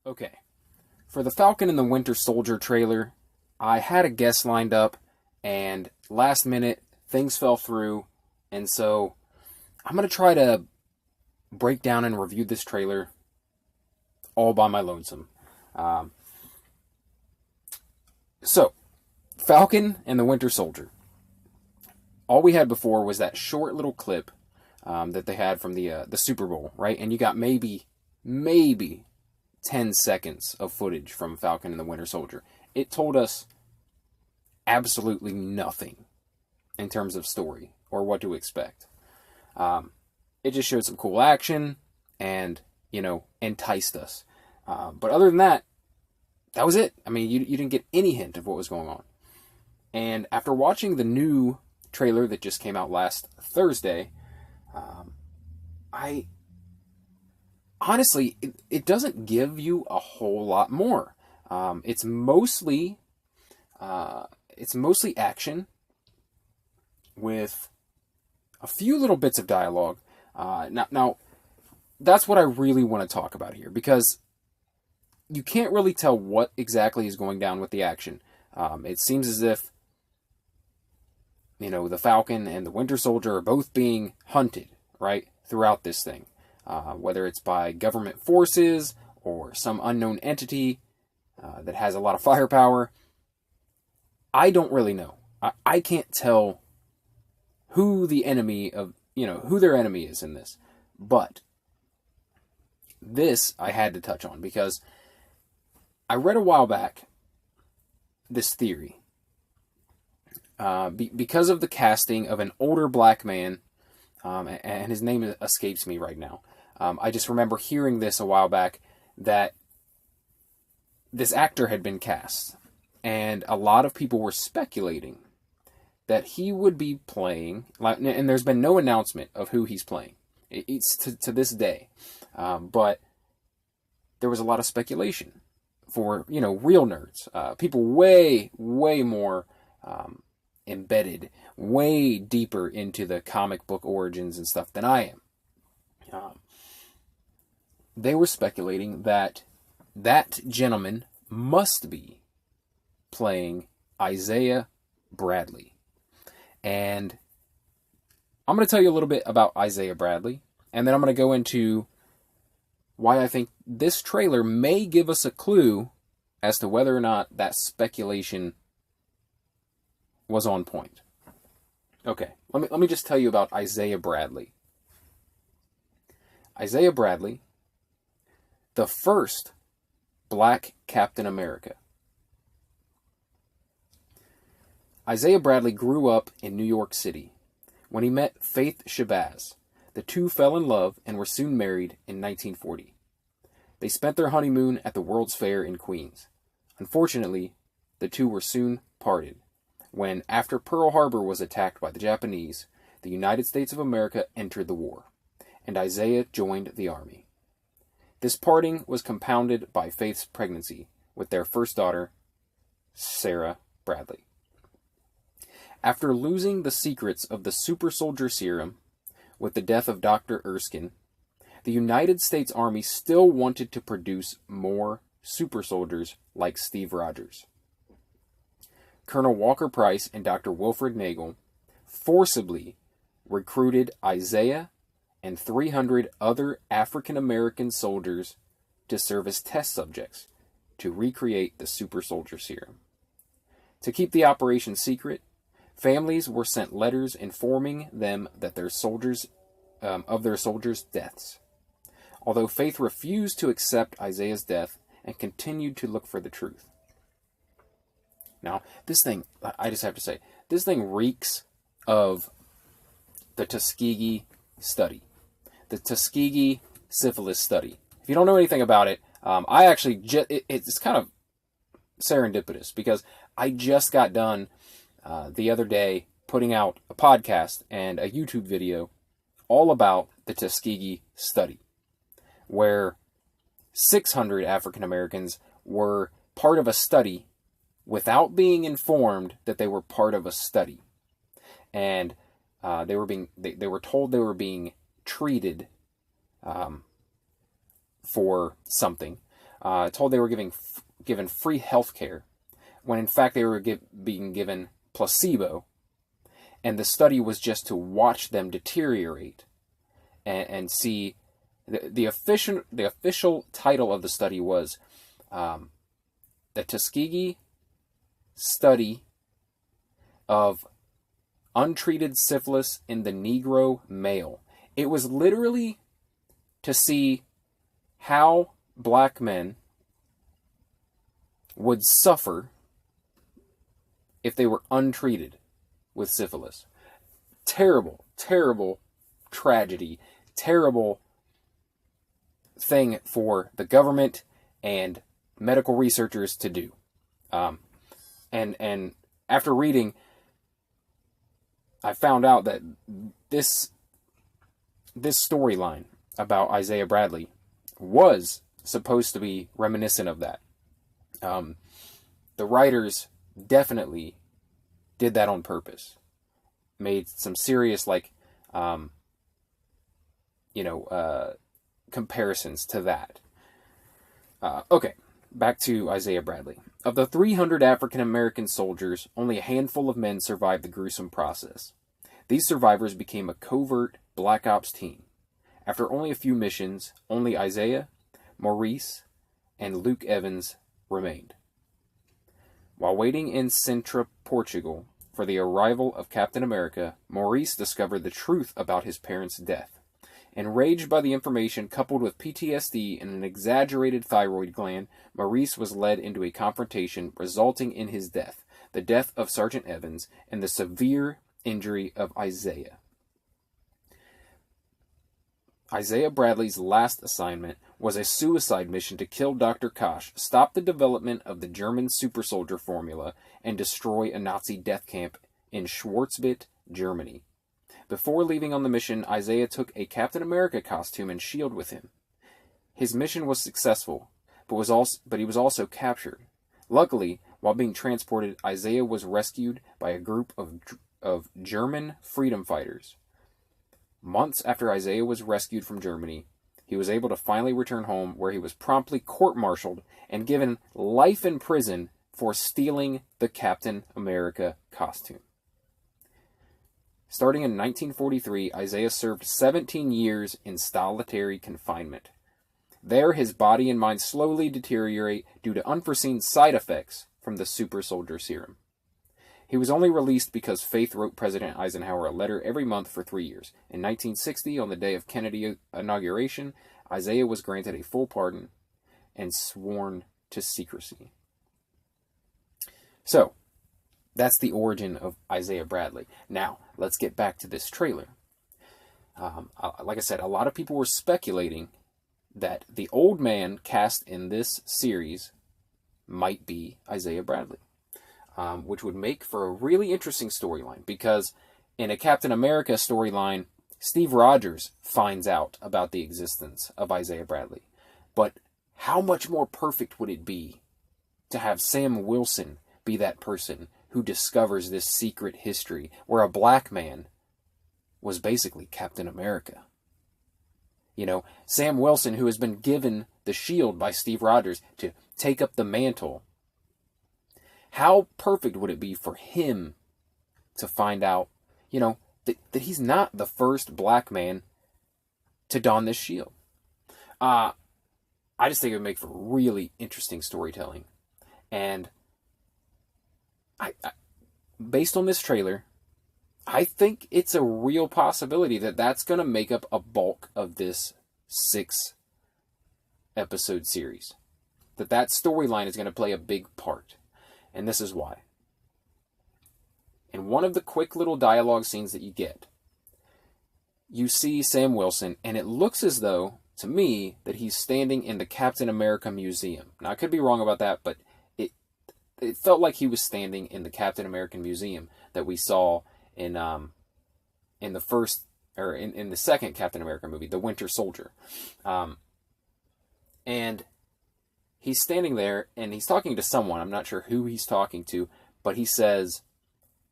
Okay, for the Falcon and the Winter Soldier trailer, I had a guest lined up, and last minute, things fell through, and so I'm going to try to break down and review this trailer all by my lonesome. Um, so, Falcon and the Winter Soldier. All we had before was that short little clip that they had from the Super Bowl, right? And you got maybe 10 seconds of footage from Falcon and the Winter Soldier. It told us absolutely nothing in terms of story or what to expect. It just showed some cool action and, enticed us. But other than that, that was it. I mean, you didn't get any hint of what was going on. And after watching the new trailer that just came out last Thursday, I honestly, it doesn't give you a whole lot more. It's mostly action with a few little bits of dialogue. Now, that's what I really want to talk about here, because you can't really tell what exactly is going down with the action. It seems as if, the Falcon and the Winter Soldier are both being hunted, right, throughout this thing. Whether it's by government forces or some unknown entity that has a lot of firepower. I don't really know. I can't tell who the enemy of, who their enemy is in this. But this I had to touch on because I read a while back this theory. Because of the casting of an older black man, and his name escapes me right now. I just remember hearing this a while back, that this actor had been cast, and a lot of people were speculating that he would be playing, and there's been no announcement of who he's playing. It's to this day. But there was a lot of speculation for, real nerds, people way more embedded, way deeper into the comic book origins and stuff than I am. They were speculating that gentleman must be playing Isaiah Bradley. And I'm going to tell you a little bit about Isaiah Bradley, and then I'm going to go into why I think this trailer may give us a clue as to whether or not that speculation was on point. Okay, let me just tell you about Isaiah Bradley. Isaiah Bradley, the first black Captain America. Isaiah Bradley grew up in New York City. When he met Faith Shabazz, the two fell in love and were soon married in 1940. They spent their honeymoon at the World's Fair in Queens. Unfortunately, the two were soon parted when, after Pearl Harbor was attacked by the Japanese, the United States of America entered the war, and Isaiah joined the army. This parting was compounded by Faith's pregnancy with their first daughter, Sarah Bradley. After losing the secrets of the super soldier serum with the death of Dr. Erskine, the United States Army still wanted to produce more super soldiers like Steve Rogers. Colonel Walker Price and Dr. Wilfred Nagel forcibly recruited Isaiah and 300 other African American soldiers to serve as test subjects to recreate the super soldier serum. To keep the operation secret, families were sent letters informing them that their soldiers' deaths. Although Faith refused to accept Isaiah's death and continued to look for the truth. Now, this thing, I just have to say, this thing reeks of the Tuskegee study. The Tuskegee syphilis study. If you don't know anything about it, I actually, it's kind of serendipitous, because I just got done the other day putting out a podcast and a YouTube video all about the Tuskegee study, where 600 African Americans were part of a study without being informed that they were part of a study. And they were told they were being treated for something. told they were given free health care, when in fact they were being given placebo, and the study was just to watch them deteriorate and see. The official title of the study was the Tuskegee Study of Untreated Syphilis in the Negro Male. It was literally to see how black men would suffer if they were untreated with syphilis. Terrible, terrible tragedy, terrible thing for the government and medical researchers to do. And after reading, I found out that this storyline about Isaiah Bradley was supposed to be reminiscent of that. The writers definitely did that on purpose. Made some serious, comparisons to that. Okay, back to Isaiah Bradley. Of the 300 African American soldiers, only a handful of men survived the gruesome process. These survivors became a covert Black Ops team. After only a few missions, only Isaiah, Maurice, and Luke Evans remained. While waiting in Sintra, Portugal, for the arrival of Captain America, Maurice discovered the truth about his parents' death. Enraged by the information, coupled with PTSD and an exaggerated thyroid gland, Maurice was led into a confrontation resulting in his death, the death of Sergeant Evans, and the severe injury of Isaiah. Isaiah Bradley's last assignment was a suicide mission to kill Dr. Koch, stop the development of the German super soldier formula, and destroy a Nazi death camp in Schwarzbiet, Germany. Before leaving on the mission, Isaiah took a Captain America costume and shield with him. His mission was successful, but he was also captured. Luckily, while being transported, Isaiah was rescued by a group of German freedom fighters. Months after Isaiah was rescued from Germany, he was able to finally return home, where he was promptly court-martialed and given life in prison for stealing the Captain America costume. Starting in 1943, Isaiah served 17 years in solitary confinement. There, his body and mind slowly deteriorate due to unforeseen side effects from the super soldier serum. He was only released because Faith wrote President Eisenhower a letter every month for 3 years. In 1960, on the day of Kennedy inauguration, Isaiah was granted a full pardon and sworn to secrecy. So, that's the origin of Isaiah Bradley. Now, let's get back to this trailer. Like I said, a lot of people were speculating that the old man cast in this series might be Isaiah Bradley. Which would make for a really interesting storyline, because in a Captain America storyline, Steve Rogers finds out about the existence of Isaiah Bradley. But how much more perfect would it be to have Sam Wilson be that person who discovers this secret history, where a black man was basically Captain America? You know, Sam Wilson, who has been given the shield by Steve Rogers to take up the mantle. How perfect would it be for him to find out, that he's not the first black man to don this shield? I just think it would make for really interesting storytelling. And I based on this trailer, I think it's a real possibility that that's going to make up a bulk of this 6-episode series. That storyline is going to play a big part. And this is why. In one of the quick little dialogue scenes that you get, you see Sam Wilson, and it looks as though, to me, that he's standing in the Captain America Museum. Now, I could be wrong about that, but it felt like he was standing in the Captain American Museum that we saw in the second Captain America movie, The Winter Soldier. And he's standing there, and he's talking to someone. I'm not sure who he's talking to, but he says,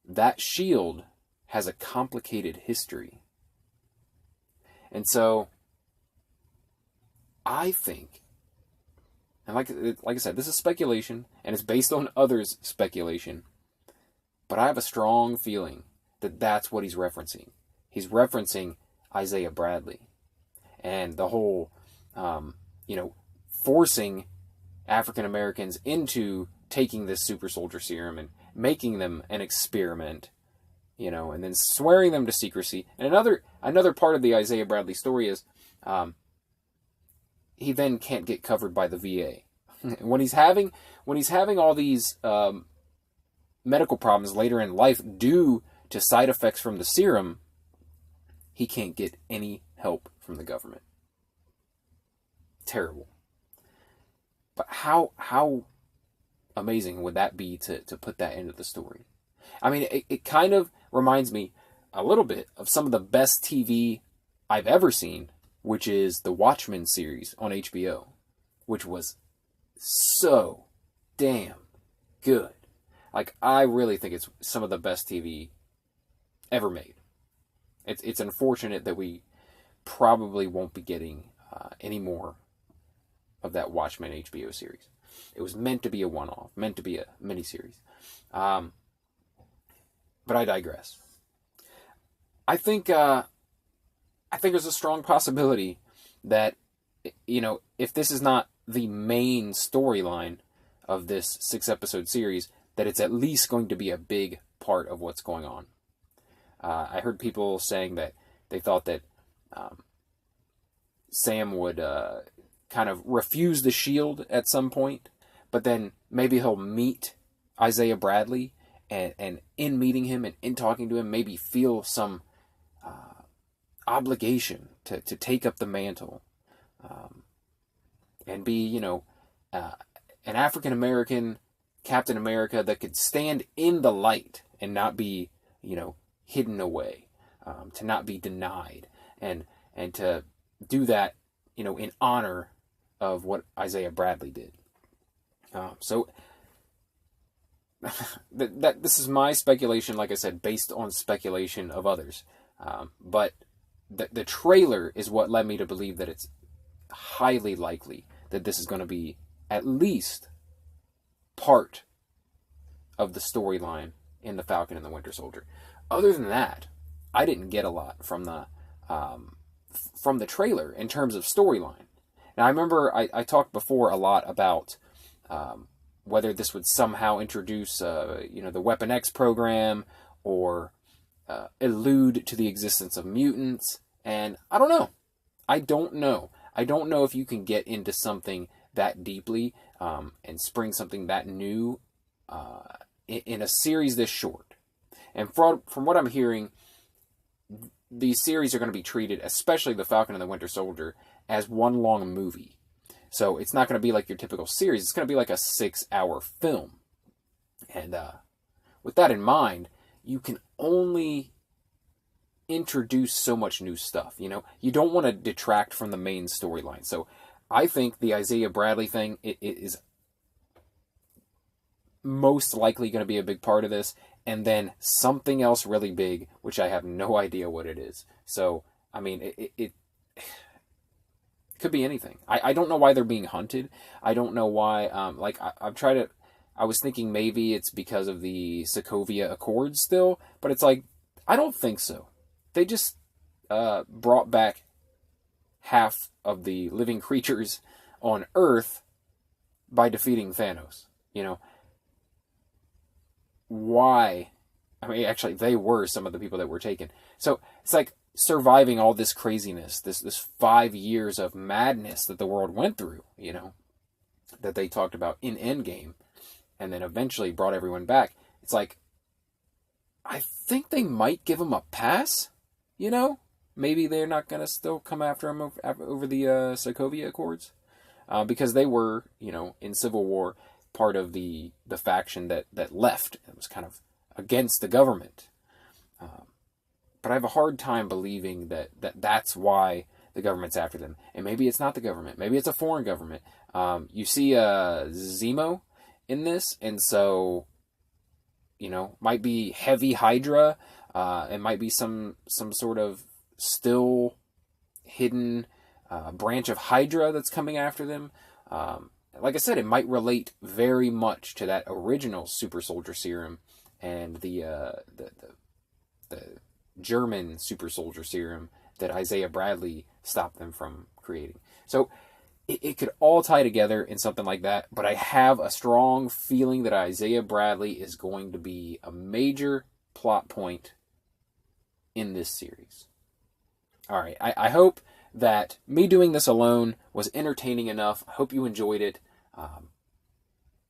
that shield has a complicated history. And so, I think And like I said, this is speculation, and it's based on others' speculation. But I have a strong feeling that that's what he's referencing. He's referencing Isaiah Bradley and the whole, forcing African Americans into taking this super soldier serum and making them an experiment, and then swearing them to secrecy. And another part of the Isaiah Bradley story is he then can't get covered by the VA. when he's having all these medical problems later in life due to side effects from the serum, he can't get any help from the government. Terrible. But how amazing would that be to put that into the story? I mean, it kind of reminds me a little bit of some of the best TV I've ever seen, which is the Watchmen series on HBO, which was so damn good. Like, I really think it's some of the best TV ever made. It's unfortunate that we probably won't be getting any more of that Watchmen HBO series. It was meant to be a one-off, meant to be a miniseries. But I digress. I think there's a strong possibility that, if this is not the main storyline of this 6-episode series, that it's at least going to be a big part of what's going on. I heard people saying that they thought that Sam would kind of refuse the shield at some point, but then maybe he'll meet Isaiah Bradley, and in meeting him and in talking to him, maybe feel some obligation to take up the mantle and be, an African-American Captain America that could stand in the light and not be, hidden away, to not be denied, and to do that, in honor of what Isaiah Bradley did. So that this is my speculation, like I said, based on speculation of others. But the trailer is what led me to believe that it's highly likely that this is going to be at least part of the storyline in the Falcon and the Winter Soldier. Other than that, I didn't get a lot from the trailer in terms of storyline. Now, I remember I talked before a lot about whether this would somehow introduce, the Weapon X program, or allude to the existence of mutants. And I don't know. I don't know if you can get into something that deeply and spring something that new in a series this short. And from what I'm hearing, these series are going to be treated, especially the Falcon and the Winter Soldier, as one long movie. So it's not going to be like your typical series. It's going to be like a 6-hour film. And with that in mind, you can only introduce so much new stuff. You don't want to detract from the main storyline. So I think the Isaiah Bradley thing it is most likely going to be a big part of this. And then something else really big, which I have no idea what it is. So, I mean, it could be anything. I don't know why they're being hunted. I don't know why, I was thinking maybe it's because of the Sokovia Accords still, but it's like, I don't think so. They just brought back half of the living creatures on Earth by defeating Thanos, Why? I mean, actually, they were some of the people that were taken. So it's like surviving all this craziness, this 5 years of madness that the world went through, that they talked about in Endgame, and then eventually brought everyone back. It's like, I think they might give him a pass, Maybe they're not going to still come after him over the Sokovia Accords, because they were, in Civil War, part of the faction that left. It was kind of against the government. But I have a hard time believing that's why the government's after them. And maybe it's not the government. Maybe it's a foreign government. You see Zemo in this, and so, might be heavy Hydra. It might be some sort of still hidden branch of Hydra that's coming after them. like I said, it might relate very much to that original super soldier serum and the German super soldier serum that Isaiah Bradley stopped them from creating. So it could all tie together in something like that, but I have a strong feeling that Isaiah Bradley is going to be a major plot point in this series. All right, I hope that me doing this alone was entertaining enough. I hope you enjoyed it.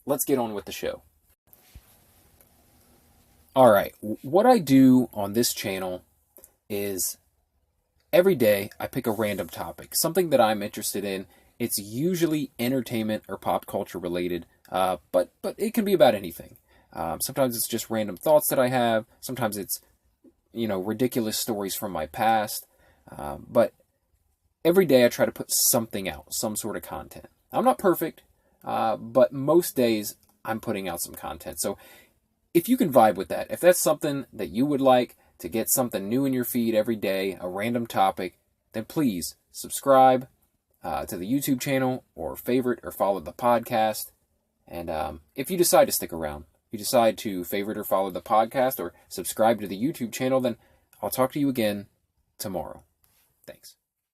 Let's get on with the show. All right, what I do on this channel is every day I pick a random topic, something that I'm interested in. It's usually entertainment or pop culture related, but it can be about anything. Sometimes it's just random thoughts that I have. Sometimes it's, ridiculous stories from my past. But every day I try to put something out, some sort of content. I'm not perfect, but most days I'm putting out some content. So if you can vibe with that, if that's something that you would like to get something new in your feed every day, a random topic, then please subscribe to the YouTube channel or favorite or follow the podcast. And if you decide to stick around, you decide to favorite or follow the podcast or subscribe to the YouTube channel, then I'll talk to you again tomorrow. Thanks.